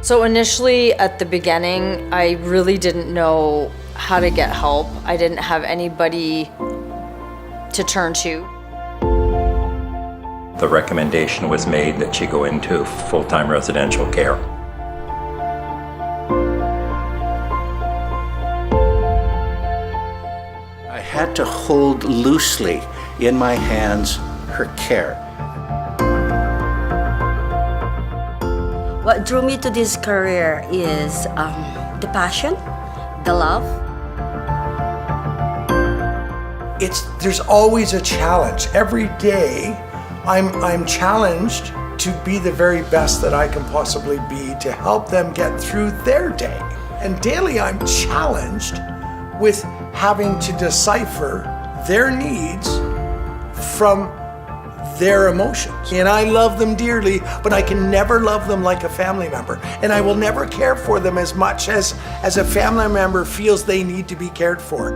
So initially at the beginning, I really didn't know how to get help. I didn't have anybody to turn to. The recommendation was made that she go into full-time residential care. I had to hold loosely in my hands her care. What drew me to this career is the passion, the love. There's always a challenge. Every day I'm challenged to be the very best that I can possibly be to help them get through their day. And daily I'm challenged with having to decipher their needs from their emotions. And I love them dearly, but I can never love them like a family member. And I will never care for them as much as a family member feels they need to be cared for.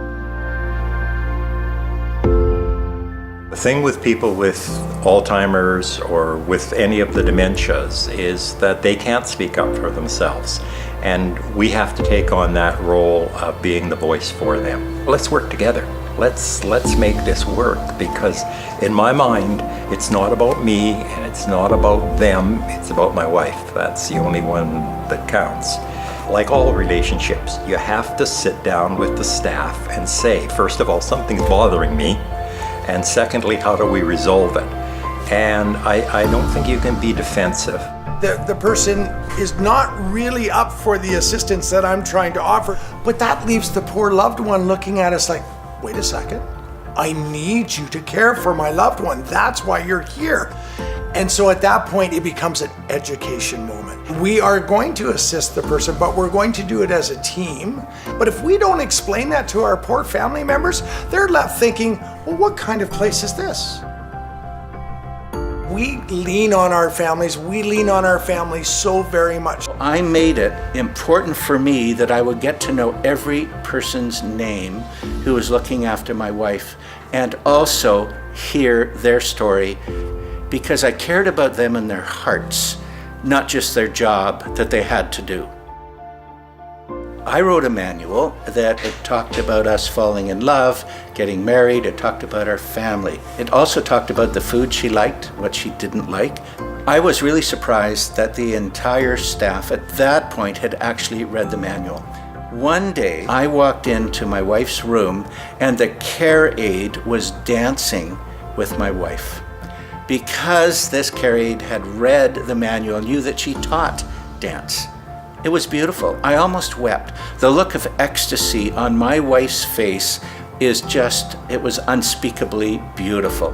The thing with people with Alzheimer's or with any of the dementias is that they can't speak up for themselves. And we have to take on that role of being the voice for them. Let's work together. Let's make this work, because in my mind, it's not about me and it's not about them, it's about my wife. That's the only one that counts. Like all relationships, you have to sit down with the staff and say, first of all, something's bothering me, and secondly, how do we resolve it? And I don't think you can be defensive. The person is not really up for the assistance that I'm trying to offer, but that leaves the poor loved one looking at us like, wait a second, I need you to care for my loved one. That's why you're here. And so at that point, it becomes an education moment. We are going to assist the person, but we're going to do it as a team. But if we don't explain that to our poor family members, they're left thinking, well, what kind of place is this? We lean on our families. We lean on our families so very much. I made it important for me that I would get to know every person's name who was looking after my wife, and also hear their story, because I cared about them and their hearts, not just their job that they had to do. I wrote a manual that it talked about us falling in love, getting married. It talked about our family. It also talked about the food she liked, what she didn't like. I was really surprised that the entire staff at that point had actually read the manual. One day, I walked into my wife's room and the care aide was dancing with my wife. Because this care aide had read the manual, knew that she taught dance. It was beautiful. I almost wept. The look of ecstasy on my wife's face it was unspeakably beautiful.